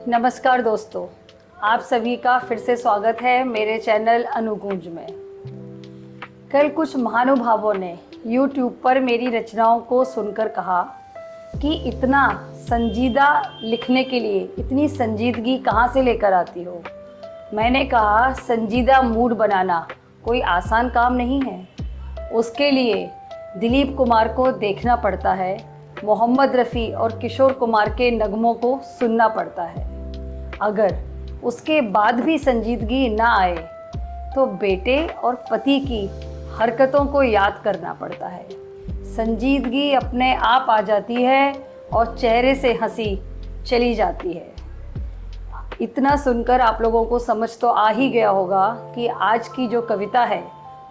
नमस्कार दोस्तों, आप सभी का फिर से स्वागत है मेरे चैनल अनुगूंज में। कल कुछ महानुभावों ने YouTube पर मेरी रचनाओं को सुनकर कहा कि इतना संजीदा लिखने के लिए इतनी संजीदगी कहाँ से लेकर आती हो। मैंने कहा, संजीदा मूड बनाना कोई आसान काम नहीं है। उसके लिए दिलीप कुमार को देखना पड़ता है, मोहम्मद रफ़ी और किशोर कुमार के नगमों को सुनना पड़ता है। अगर उसके बाद भी संजीदगी ना आए तो बेटे और पति की हरकतों को याद करना पड़ता है। संजीदगी अपने आप आ जाती है और चेहरे से हंसी चली जाती है। इतना सुनकर आप लोगों को समझ तो आ ही गया होगा कि आज की जो कविता है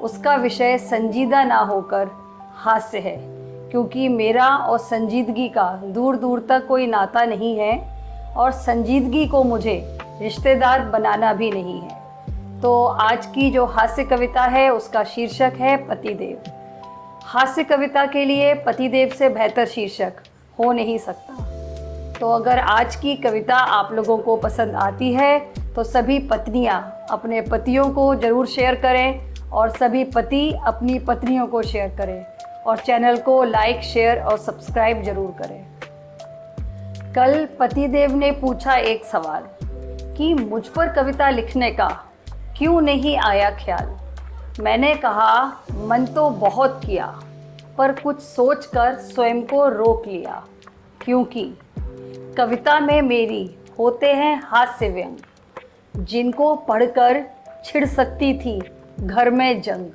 उसका विषय संजीदा ना होकर हास्य है, क्योंकि मेरा और संजीदगी का दूर दूर तक कोई नाता नहीं है और संजीदगी को मुझे रिश्तेदार बनाना भी नहीं है। तो आज की जो हास्य कविता है उसका शीर्षक है पतिदेव। हास्य कविता के लिए पतिदेव से बेहतर शीर्षक हो नहीं सकता। तो अगर आज की कविता आप लोगों को पसंद आती है तो सभी पत्नियां अपने पतियों को ज़रूर शेयर करें और सभी पति अपनी पत्नियों को शेयर करें और चैनल को लाइक, शेयर और सब्सक्राइब ज़रूर करें। कल पतिदेव ने पूछा एक सवाल कि मुझ पर कविता लिखने का क्यों नहीं आया ख्याल। मैंने कहा, मन तो बहुत किया पर कुछ सोचकर स्वयं को रोक लिया, क्योंकि कविता में मेरी होते हैं हास्य व्यंग, जिनको पढ़कर छिड़ सकती थी घर में जंग।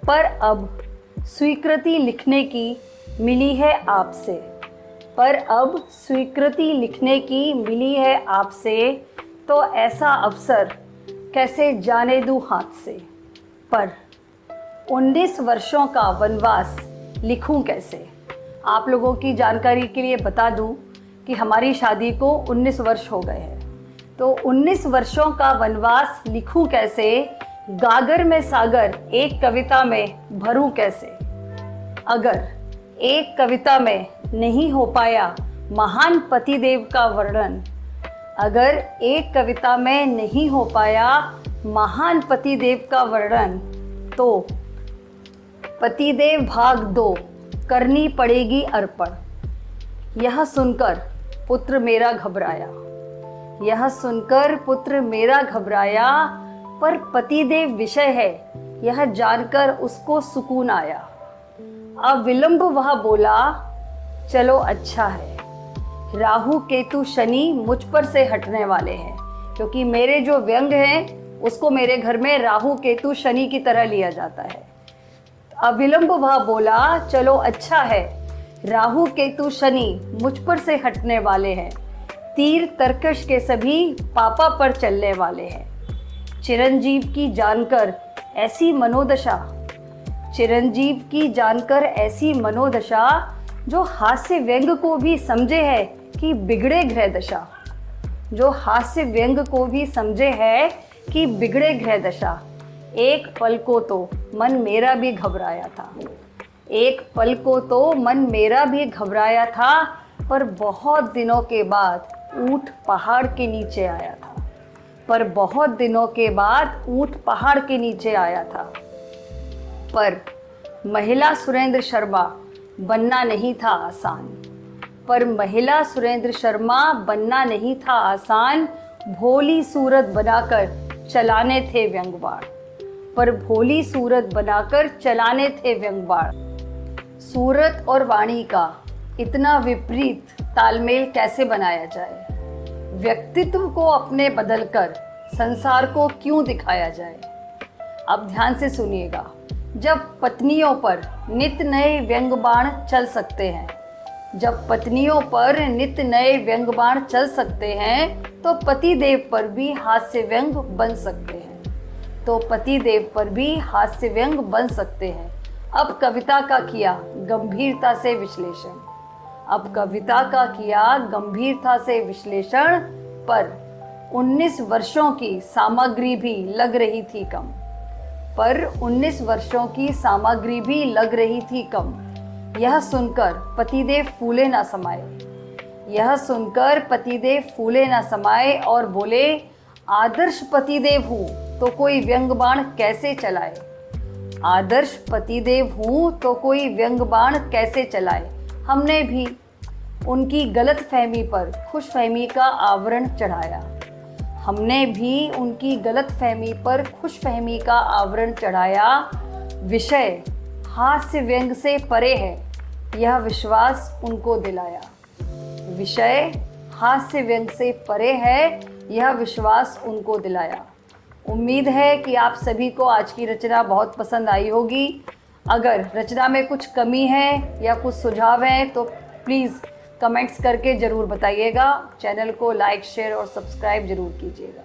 पर अब स्वीकृति लिखने की मिली है आपसे, तो ऐसा अवसर कैसे जाने दूँ हाथ से। पर 19 वर्षों का वनवास लिखूं कैसे। आप लोगों की जानकारी के लिए बता दूं कि हमारी शादी को 19 वर्ष हो गए हैं। तो 19 वर्षों का वनवास लिखूं कैसे, गागर में सागर एक कविता में भरूं कैसे। अगर एक कविता में नहीं हो पाया महान पतिदेव का वर्णन, तो पतिदेव भाग 2 करनी पड़ेगी अर्पण। यह सुनकर पुत्र मेरा घबराया, पर पतिदेव विषय है यह जानकर उसको सुकून आया। अविलंब वह बोला, चलो अच्छा है, राहु केतु शनि मुझ पर से हटने वाले हैं, क्योंकि मेरे जो व्यंग हैं उसको मेरे घर में राहु केतु शनि की तरह लिया जाता है। अविलंब वह बोला, चलो अच्छा है, राहु केतु शनि मुझ पर से हटने वाले हैं, तीर तरकश के सभी पापा पर चलने वाले हैं। चिरंजीव की जानकर ऐसी मनोदशा, जो हास्य व्यंग को भी समझे है कि बिगड़े गृह दशा। एक पल को तो मन मेरा भी घबराया था, पर बहुत दिनों के बाद ऊंट पहाड़ के नीचे आया था। पर महिला सुरेंद्र शर्मा बनना नहीं था आसान, भोली सूरत बनाकर चलाने थे व्यंग्यबाण। सूरत और वाणी का इतना विपरीत तालमेल कैसे बनाया जाए। व्यक्तित्व को अपने बदलकर संसार को क्यों दिखाया जाए। अब ध्यान से सुनिएगा। जब पत्नियों पर नित नए व्यंग्यबाण चल सकते हैं, तो पतिदेव पर भी हास्य व्यंग बन सकते हैं। अब कविता का किया गंभीरता से विश्लेषण, पर 19 वर्षों की सामग्री भी लग रही थी कम। यह सुनकर पतिदेव फूले ना समाये। यह सुनकर पतिदेव फूले न समाये और बोले, आदर्श पतिदेव हूँ तो कोई व्यंग बाण कैसे चलाए। आदर्श पतिदेव हूँ तो कोई व्यंग बाण कैसे चलाए। हमने भी उनकी गलतफहमी पर खुशफहमी का आवरण चढ़ाया। हमने भी उनकी गलतफहमी पर खुशफहमी का आवरण चढ़ाया। विषय हास्य व्यंग से परे है, यह विश्वास उनको दिलाया। विषय हास्य व्यंग से परे है, यह विश्वास उनको दिलाया। उम्मीद है कि आप सभी को आज की रचना बहुत पसंद आई होगी। अगर रचना में कुछ कमी है या कुछ सुझाव हैं तो प्लीज़ कमेंट्स करके ज़रूर बताइएगा। चैनल को लाइक, शेयर और सब्सक्राइब ज़रूर कीजिएगा।